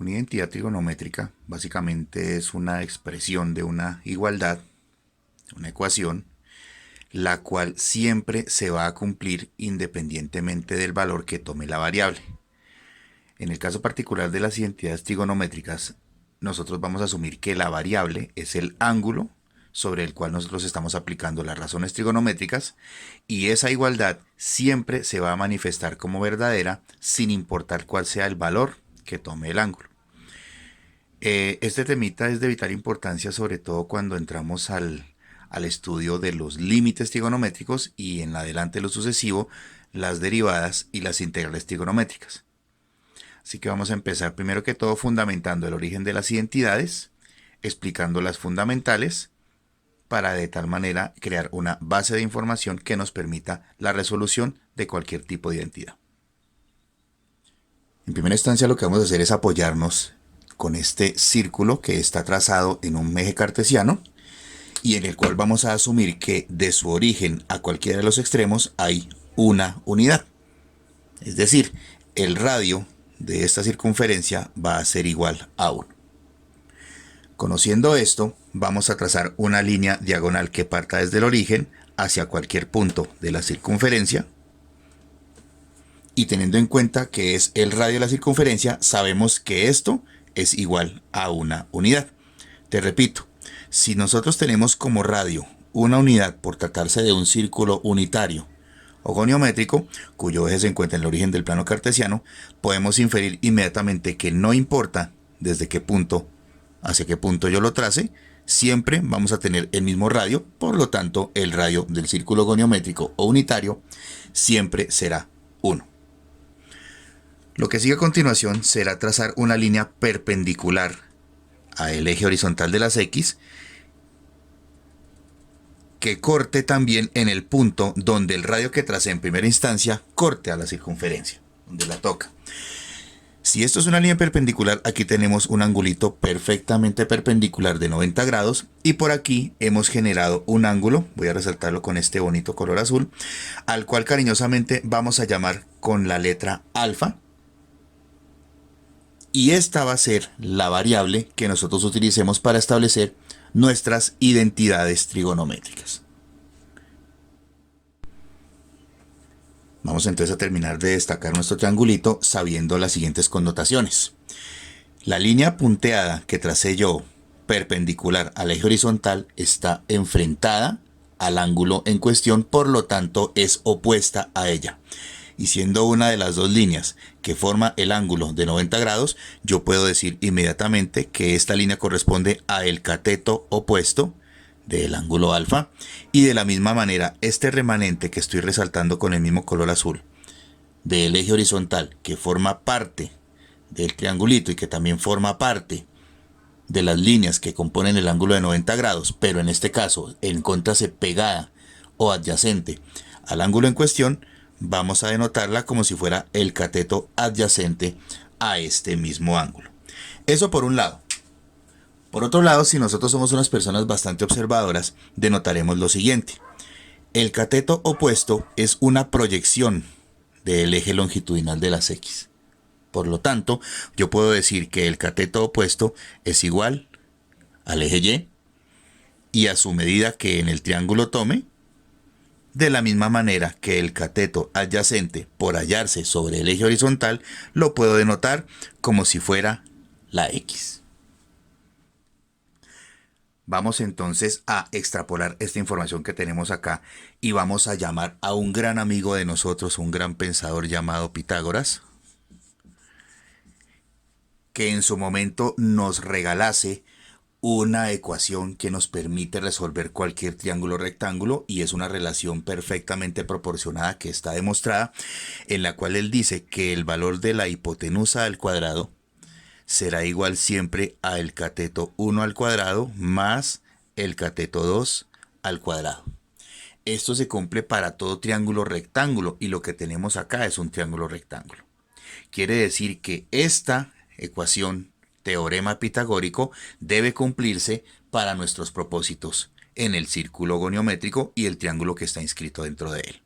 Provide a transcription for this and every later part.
Una identidad trigonométrica básicamente es una expresión de una igualdad, una ecuación, la cual siempre se va a cumplir independientemente del valor que tome la variable. En el caso particular de las identidades trigonométricas, nosotros vamos a asumir que la variable es el ángulo sobre el cual nosotros estamos aplicando las razones trigonométricas, y esa igualdad siempre se va a manifestar como verdadera sin importar cuál sea el valor que tome el ángulo. Este temita es de vital importancia, sobre todo cuando entramos al estudio de los límites trigonométricos y en adelante lo sucesivo, las derivadas y las integrales trigonométricas. Así que vamos a empezar primero que todo fundamentando el origen de las identidades, explicando las fundamentales, para de tal manera crear una base de información que nos permita la resolución de cualquier tipo de identidad. En primera instancia lo que vamos a hacer es apoyarnos con este círculo que está trazado en un eje cartesiano y en el cual vamos a asumir que de su origen a cualquiera de los extremos hay una unidad. Es decir, el radio de esta circunferencia va a ser igual a 1. Conociendo esto, vamos a trazar una línea diagonal que parta desde el origen hacia cualquier punto de la circunferencia. Y teniendo en cuenta que es el radio de la circunferencia, sabemos que esto es igual a una unidad. Te repito, si nosotros tenemos como radio una unidad por tratarse de un círculo unitario o goniométrico, cuyo eje se encuentra en el origen del plano cartesiano, podemos inferir inmediatamente que no importa desde qué punto hacia qué punto yo lo trace, siempre vamos a tener el mismo radio, por lo tanto el radio del círculo goniométrico o unitario siempre será 1. Lo que sigue a continuación será trazar una línea perpendicular al eje horizontal de las X, que corte también en el punto donde el radio que tracé en primera instancia corte a la circunferencia, donde la toca. Si esto es una línea perpendicular, aquí tenemos un angulito perfectamente perpendicular de 90 grados y por aquí hemos generado un ángulo, voy a resaltarlo con este bonito color azul, al cual cariñosamente vamos a llamar con la letra alfa. Y esta va a ser la variable que nosotros utilicemos para establecer nuestras identidades trigonométricas. Vamos entonces a terminar de destacar nuestro triangulito sabiendo las siguientes connotaciones. La línea punteada que tracé yo perpendicular al eje horizontal está enfrentada al ángulo en cuestión, por lo tanto es opuesta a ella. Y siendo una de las dos líneas que forma el ángulo de 90 grados, yo puedo decir inmediatamente que esta línea corresponde a el cateto opuesto del ángulo alfa, y de la misma manera este remanente que estoy resaltando con el mismo color azul del eje horizontal, que forma parte del triangulito y que también forma parte de las líneas que componen el ángulo de 90 grados, pero en este caso encontrase pegada o adyacente al ángulo en cuestión, vamos a denotarla como si fuera el cateto adyacente a este mismo ángulo. Eso por un lado. Por otro lado, si nosotros somos unas personas bastante observadoras, denotaremos lo siguiente. El cateto opuesto es una proyección del eje longitudinal de las X. Por lo tanto, yo puedo decir que el cateto opuesto es igual al eje Y y a su medida que en el triángulo tome, de la misma manera que el cateto adyacente por hallarse sobre el eje horizontal lo puedo denotar como si fuera la X. Vamos entonces a extrapolar esta información que tenemos acá y vamos a llamar a un gran amigo de nosotros, un gran pensador llamado Pitágoras, que en su momento nos regalase una ecuación que nos permite resolver cualquier triángulo rectángulo, y es una relación perfectamente proporcionada que está demostrada, en la cual él dice que el valor de la hipotenusa al cuadrado será igual siempre al cateto 1 al cuadrado más el cateto 2 al cuadrado. Esto se cumple para todo triángulo rectángulo y lo que tenemos acá es un triángulo rectángulo. Quiere decir que esta ecuación, teorema pitagórico, debe cumplirse para nuestros propósitos en el círculo goniométrico y el triángulo que está inscrito dentro de él.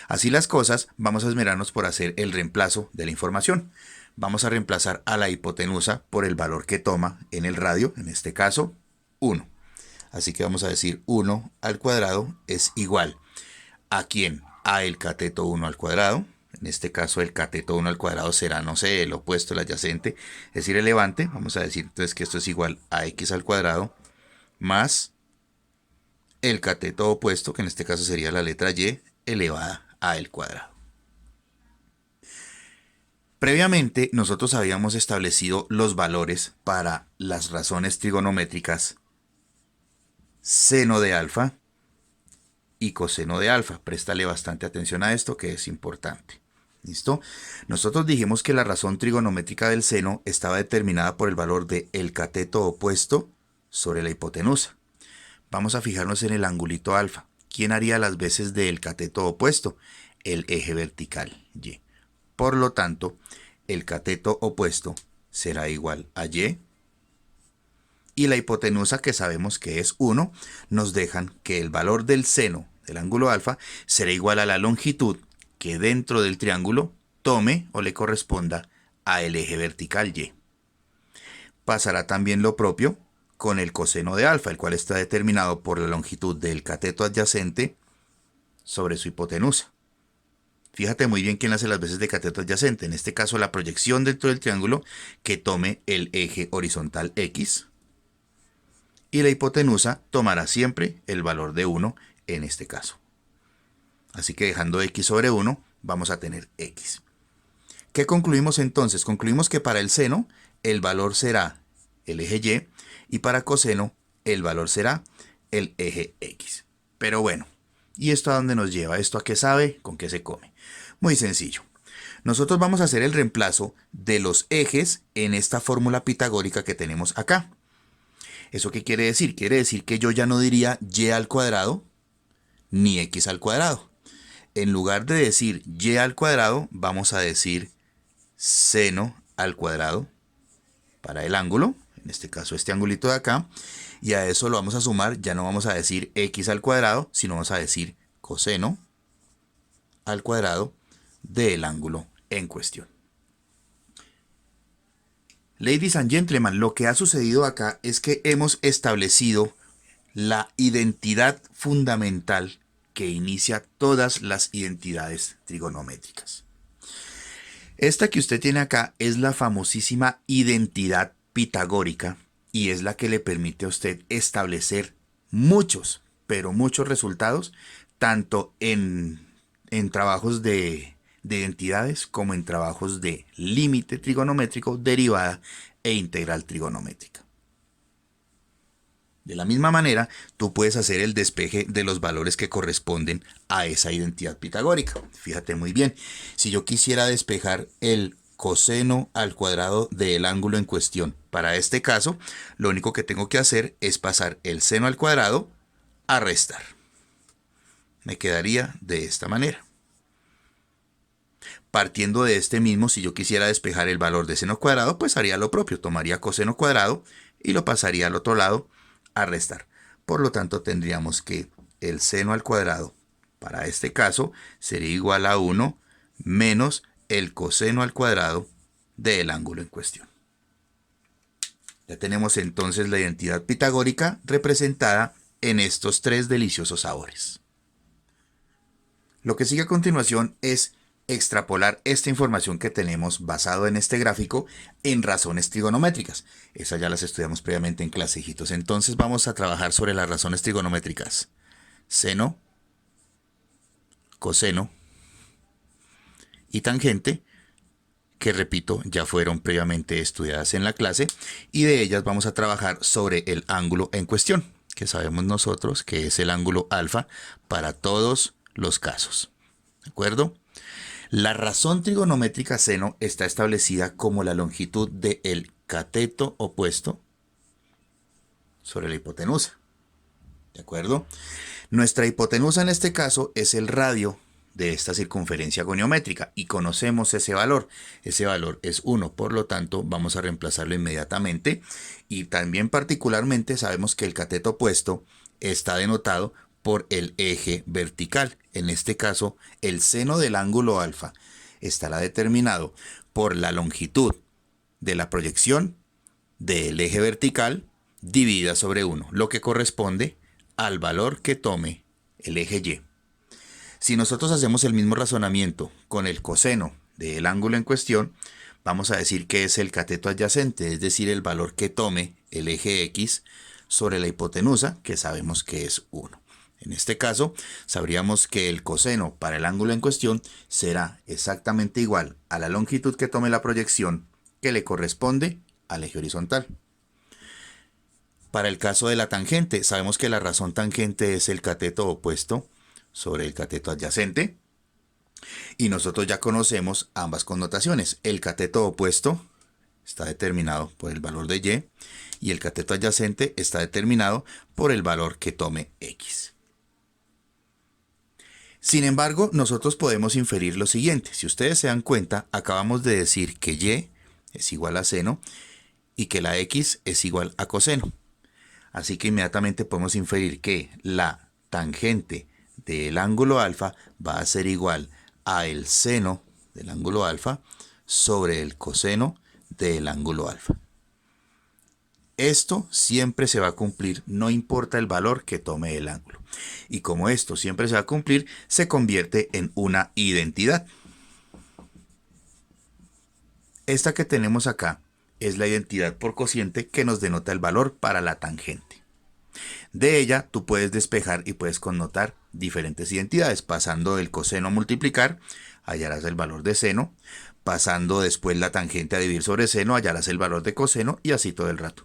Así las cosas, vamos a esmerarnos por hacer el reemplazo de la información. vamos a reemplazar a la hipotenusa por el valor que toma en el radio, en este caso 1. Así que vamos a decir 1 al cuadrado es igual ¿a quién? A el cateto 1 al cuadrado. En este caso el cateto 1 al cuadrado será, no sé, el opuesto, el adyacente, es decir, el levante. Vamos a decir entonces que esto es igual a x al cuadrado más el cateto opuesto, que en este caso sería la letra y elevada a el cuadrado. Previamente nosotros habíamos establecido los valores para las razones trigonométricas seno de alfa y coseno de alfa. Préstale bastante atención a esto, que es importante. ¿Listo? Nosotros dijimos que la razón trigonométrica del seno estaba determinada por el valor de el cateto opuesto sobre la hipotenusa. Vamos a fijarnos en el angulito alfa. ¿Quién haría las veces del cateto opuesto? El eje vertical, y. Por lo tanto, el cateto opuesto será igual a y. Y la hipotenusa, que sabemos que es 1, nos dejan que el valor del seno del ángulo alfa será igual a la longitud que dentro del triángulo tome o le corresponda a el eje vertical y. Pasará también lo propio con el coseno de alfa, el cual está determinado por la longitud del cateto adyacente sobre su hipotenusa. Fíjate muy bien quién hace las veces de cateto adyacente. En este caso, la proyección dentro del triángulo que tome el eje horizontal x. Y la hipotenusa tomará siempre el valor de 1 en este caso. Así que dejando x sobre 1, vamos a tener x. ¿Qué concluimos entonces? Concluimos que para el seno, el valor será el eje y para coseno, el valor será el eje x. Pero bueno, ¿y esto a dónde nos lleva? ¿Esto a qué sabe? ¿Con qué se come? Muy sencillo. Nosotros vamos a hacer el reemplazo de los ejes en esta fórmula pitagórica que tenemos acá. ¿Eso qué quiere decir? Quiere decir que yo ya no diría y al cuadrado ni x al cuadrado. En lugar de decir y al cuadrado, vamos a decir seno al cuadrado para el ángulo, en este caso este angulito de acá, y a eso lo vamos a sumar, ya no vamos a decir x al cuadrado, sino vamos a decir coseno al cuadrado del ángulo en cuestión. Ladies and gentlemen, lo que ha sucedido acá es que hemos establecido la identidad fundamental que inicia todas las identidades trigonométricas. Esta que usted tiene acá es la famosísima identidad pitagórica y es la que le permite a usted establecer muchos, pero muchos resultados, tanto en trabajos de identidades como en trabajos de límite trigonométrico, derivada e integral trigonométrica. De la misma manera, tú puedes hacer el despeje de los valores que corresponden a esa identidad pitagórica. Fíjate muy bien, si yo quisiera despejar el coseno al cuadrado del ángulo en cuestión, para este caso, lo único que tengo que hacer es pasar el seno al cuadrado a restar. Me quedaría de esta manera. Partiendo de este mismo, si yo quisiera despejar el valor de seno cuadrado, pues haría lo propio. Tomaría coseno cuadrado y lo pasaría al otro lado a restar. Por lo tanto, tendríamos que el seno al cuadrado, para este caso, sería igual a 1 menos el coseno al cuadrado del ángulo en cuestión. Ya tenemos entonces la identidad pitagórica representada en estos tres deliciosos sabores. Lo que sigue a continuación es extrapolar esta información que tenemos basado en este gráfico en razones trigonométricas. Esas ya las estudiamos previamente en clase, hijitos. Entonces vamos a trabajar sobre las razones trigonométricas. Seno, coseno y tangente, que repito, ya fueron previamente estudiadas en la clase, y de ellas vamos a trabajar sobre el ángulo en cuestión, que sabemos nosotros que es el ángulo alfa para todos los casos. ¿De acuerdo? La razón trigonométrica seno está establecida como la longitud del cateto opuesto sobre la hipotenusa. ¿De acuerdo? Nuestra hipotenusa en este caso es el radio de esta circunferencia goniométrica y conocemos ese valor. Ese valor es 1, por lo tanto vamos a reemplazarlo inmediatamente, y también particularmente sabemos que el cateto opuesto está denotado por el eje vertical. En este caso, el seno del ángulo alfa estará determinado por la longitud de la proyección del eje vertical dividida sobre 1, lo que corresponde al valor que tome el eje Y. Si nosotros hacemos el mismo razonamiento con el coseno del ángulo en cuestión, vamos a decir que es el cateto adyacente, es decir, el valor que tome el eje X sobre la hipotenusa, que sabemos que es 1. En este caso, sabríamos que el coseno para el ángulo en cuestión será exactamente igual a la longitud que tome la proyección que le corresponde al eje horizontal. Para el caso de la tangente, sabemos que la razón tangente es el cateto opuesto sobre el cateto adyacente. Y nosotros ya conocemos ambas connotaciones. El cateto opuesto está determinado por el valor de Y el cateto adyacente está determinado por el valor que tome X. Sin embargo, nosotros podemos inferir lo siguiente. Si ustedes se dan cuenta, acabamos de decir que Y es igual a seno y que la X es igual a coseno. Así que inmediatamente podemos inferir que la tangente del ángulo alfa va a ser igual a el seno del ángulo alfa sobre el coseno del ángulo alfa. Esto siempre se va a cumplir, no importa el valor que tome el ángulo. Y como esto siempre se va a cumplir, se convierte en una identidad. Esta que tenemos acá es la identidad por cociente que nos denota el valor para la tangente. De ella tú puedes despejar y puedes connotar diferentes identidades. Pasando el coseno a multiplicar, hallarás el valor de seno. Pasando después la tangente a dividir sobre seno, hallarás el valor de coseno y así todo el rato.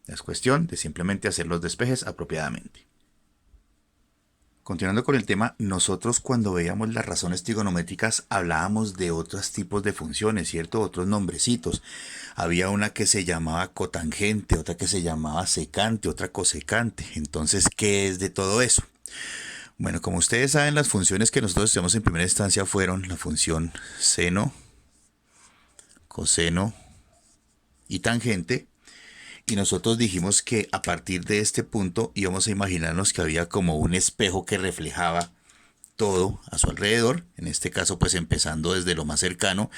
Es cuestión de simplemente hacer los despejes apropiadamente. Continuando con el tema, nosotros cuando veíamos las razones trigonométricas hablábamos de otros tipos de funciones, ¿cierto? Otros nombrecitos. Había una que se llamaba cotangente, otra que se llamaba secante, otra cosecante. Entonces, ¿qué es de todo eso? Bueno, como ustedes saben, las funciones que nosotros estudiamos en primera instancia fueron la función seno, coseno y tangente. Y nosotros dijimos que a partir de este punto íbamos a imaginarnos que había como un espejo que reflejaba todo a su alrededor, en este caso pues empezando desde lo más cercano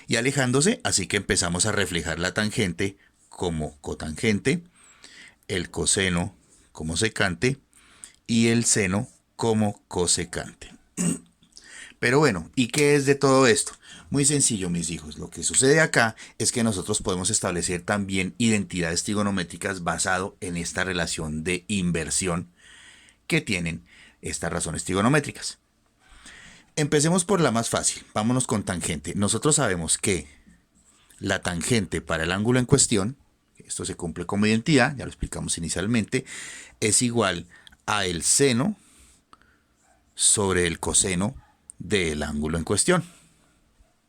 y alejándose, así que empezamos a reflejar la tangente como cotangente, el coseno como secante y el seno como cosecante. Pero bueno, ¿y qué es de todo esto? Muy sencillo, mis hijos. Lo que sucede acá es que nosotros podemos establecer también identidades trigonométricas basado en esta relación de inversión que tienen estas razones trigonométricas. Empecemos por la más fácil. Vámonos con tangente. Nosotros sabemos que la tangente para el ángulo en cuestión, esto se cumple como identidad, ya lo explicamos inicialmente, es igual a el seno sobre el coseno del ángulo en cuestión.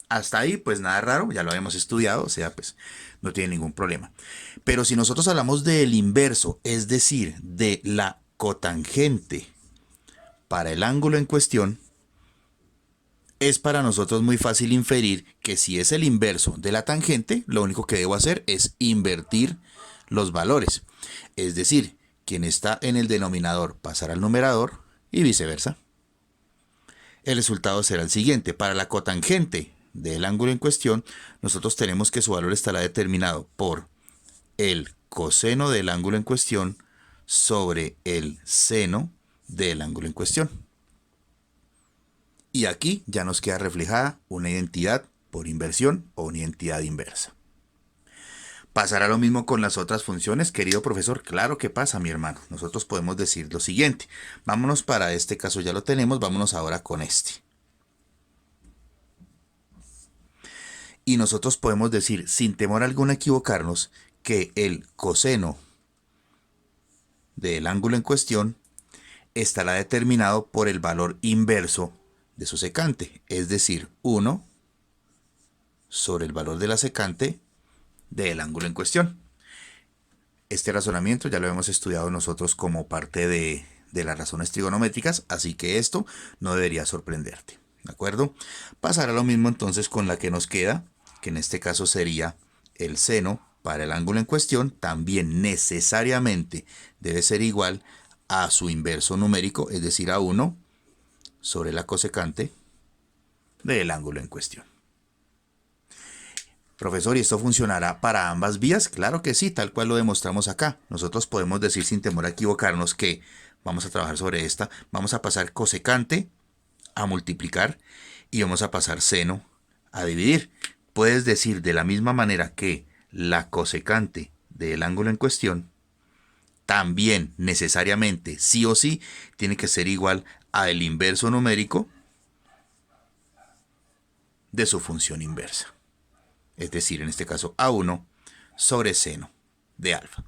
Hasta ahí, pues nada raro, ya lo habíamos estudiado, o sea, pues no tiene ningún problema. Pero si nosotros hablamos del inverso, es decir, de la cotangente para el ángulo en cuestión, es para nosotros muy fácil inferir que si es el inverso de la tangente, lo único que debo hacer es invertir los valores. Es decir, quien está en el denominador pasará al numerador y viceversa. El resultado será el siguiente. Para la cotangente del ángulo en cuestión, nosotros tenemos que su valor estará determinado por el coseno del ángulo en cuestión sobre el seno del ángulo en cuestión. Y aquí ya nos queda reflejada una identidad por inversión o una identidad inversa. ¿Pasará lo mismo con las otras funciones, querido profesor? Claro que pasa, mi hermano. Nosotros podemos decir lo siguiente. Vámonos para este caso, ya lo tenemos, vámonos ahora con este. Y nosotros podemos decir, sin temor alguno a equivocarnos, que el coseno del ángulo en cuestión estará determinado por el valor inverso de su secante, es decir, 1 sobre el valor de la secante del ángulo en cuestión. Este razonamiento ya lo hemos estudiado nosotros como parte de las razones trigonométricas, así que esto no debería sorprenderte, ¿de acuerdo? Pasará lo mismo entonces con la que nos queda, que en este caso sería el seno para el ángulo en cuestión, también necesariamente debe ser igual a su inverso numérico, es decir, a 1 sobre la cosecante del ángulo en cuestión. Profesor, ¿y esto funcionará para ambas vías? Claro que sí, tal cual lo demostramos acá. Nosotros podemos decir sin temor a equivocarnos que vamos a trabajar sobre esta, vamos a pasar cosecante a multiplicar y vamos a pasar seno a dividir. Puedes decir de la misma manera que la cosecante del ángulo en cuestión también necesariamente, sí o sí, tiene que ser igual al inverso numérico de su función inversa. Es decir, en este caso A1 sobre seno de alfa.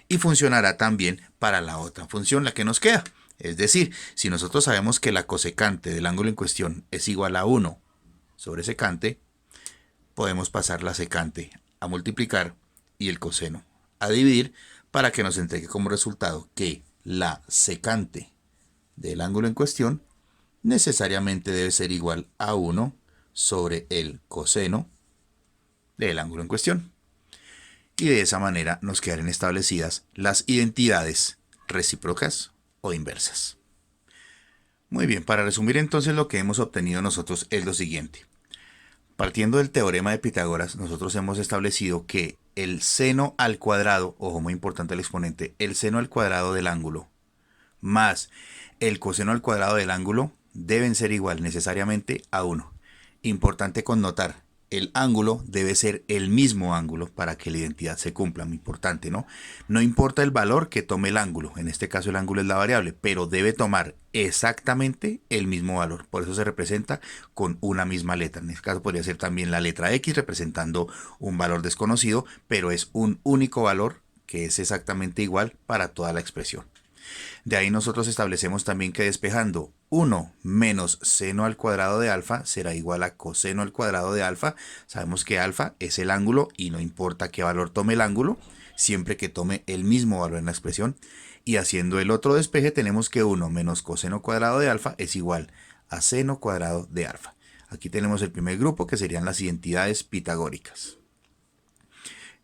Y funcionará también para la otra función, la que nos queda. Es decir, si nosotros sabemos que la cosecante del ángulo en cuestión es igual a 1 sobre secante, podemos pasar la secante a multiplicar y el coseno a dividir para que nos entregue como resultado que la secante del ángulo en cuestión necesariamente debe ser igual a 1 sobre el coseno del ángulo en cuestión. Y de esa manera nos quedan establecidas las identidades recíprocas o inversas. Muy bien, para resumir entonces lo que hemos obtenido nosotros es lo siguiente. Partiendo del teorema de Pitágoras, nosotros hemos establecido que el seno al cuadrado, ojo muy importante el exponente, el seno al cuadrado del ángulo más el coseno al cuadrado del ángulo deben ser igual necesariamente a 1. Importante connotar, el ángulo debe ser el mismo ángulo para que la identidad se cumpla, muy importante, ¿no? No importa el valor que tome el ángulo, en este caso el ángulo es la variable, pero debe tomar exactamente el mismo valor, por eso se representa con una misma letra. En este caso podría ser también la letra X representando un valor desconocido, pero es un único valor que es exactamente igual para toda la expresión. De ahí nosotros establecemos también que despejando 1 menos seno al cuadrado de alfa será igual a coseno al cuadrado de alfa. Sabemos que alfa es el ángulo y no importa qué valor tome el ángulo, siempre que tome el mismo valor en la expresión. Y haciendo el otro despeje tenemos que 1 menos coseno cuadrado de alfa es igual a seno cuadrado de alfa. Aquí tenemos el primer grupo que serían las identidades pitagóricas.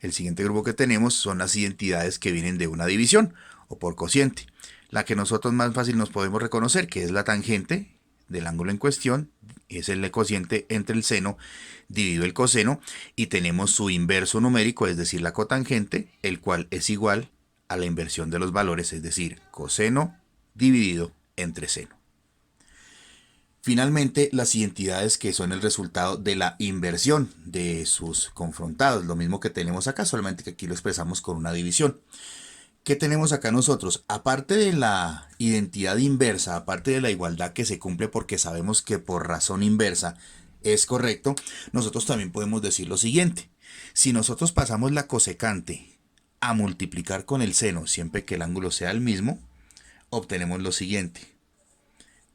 El siguiente grupo que tenemos son las identidades que vienen de una división o por cociente. La que nosotros más fácil nos podemos reconocer, que es la tangente del ángulo en cuestión, es el cociente entre el seno dividido el coseno, y tenemos su inverso numérico, es decir, la cotangente, el cual es igual a la inversión de los valores, es decir, coseno dividido entre seno. Finalmente, las identidades que son el resultado de la inversión de sus confrontados, lo mismo que tenemos acá, solamente que aquí lo expresamos con una división. ¿Qué tenemos acá nosotros? Aparte de la identidad inversa, aparte de la igualdad que se cumple porque sabemos que por razón inversa es correcto, nosotros también podemos decir lo siguiente. Si nosotros pasamos la cosecante a multiplicar con el seno, siempre que el ángulo sea el mismo, obtenemos lo siguiente.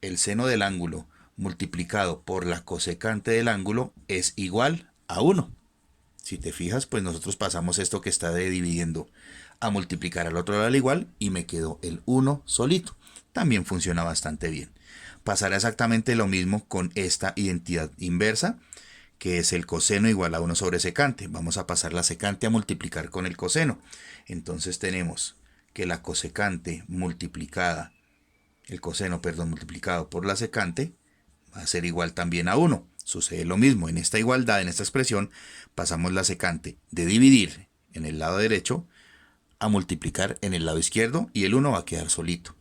El seno del ángulo multiplicado por la cosecante del ángulo es igual a 1. Si te fijas, pues nosotros pasamos esto que está dividiendo a multiplicar al otro lado al igual y me quedó el 1 solito. También funciona bastante bien. Pasará exactamente lo mismo con esta identidad inversa, que es el coseno igual a 1 sobre secante. Vamos a pasar la secante a multiplicar con el coseno. Entonces tenemos que la cosecante multiplicada, el coseno, perdón, multiplicado por la secante va a ser igual también a 1. Sucede lo mismo en esta igualdad, en esta expresión, pasamos la secante de dividir en el lado derecho a multiplicar en el lado izquierdo y el 1 va a quedar solito.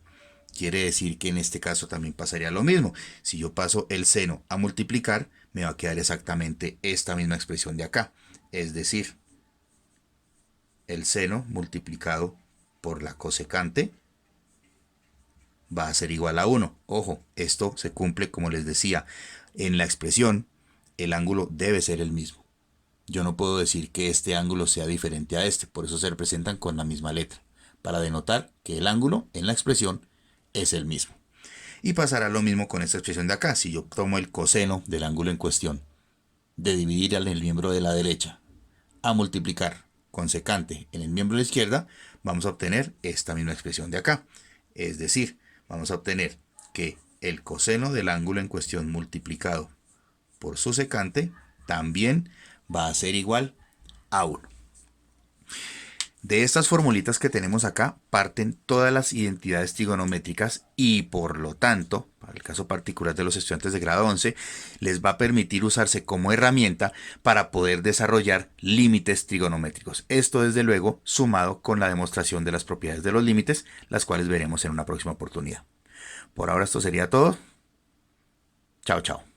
Quiere decir que en este caso también pasaría lo mismo. Si yo paso el seno a multiplicar, me va a quedar exactamente esta misma expresión de acá. Es decir, el seno multiplicado por la cosecante va a ser igual a 1. Ojo, esto se cumple como les decía. En la expresión, el ángulo debe ser el mismo. Yo no puedo decir que este ángulo sea diferente a este, por eso se representan con la misma letra, para denotar que el ángulo en la expresión es el mismo. Y pasará lo mismo con esta expresión de acá. Si yo tomo el coseno del ángulo en cuestión, de dividir en el miembro de la derecha, a multiplicar con secante en el miembro de la izquierda, vamos a obtener esta misma expresión de acá. Es decir, vamos a obtener que el coseno del ángulo en cuestión multiplicado por su secante también va a ser igual a 1. De estas formulitas que tenemos acá parten todas las identidades trigonométricas y por lo tanto, para el caso particular de los estudiantes de grado 11, les va a permitir usarse como herramienta para poder desarrollar límites trigonométricos. Esto desde luego sumado con la demostración de las propiedades de los límites, las cuales veremos en una próxima oportunidad. Por ahora esto sería todo. Chao, chao.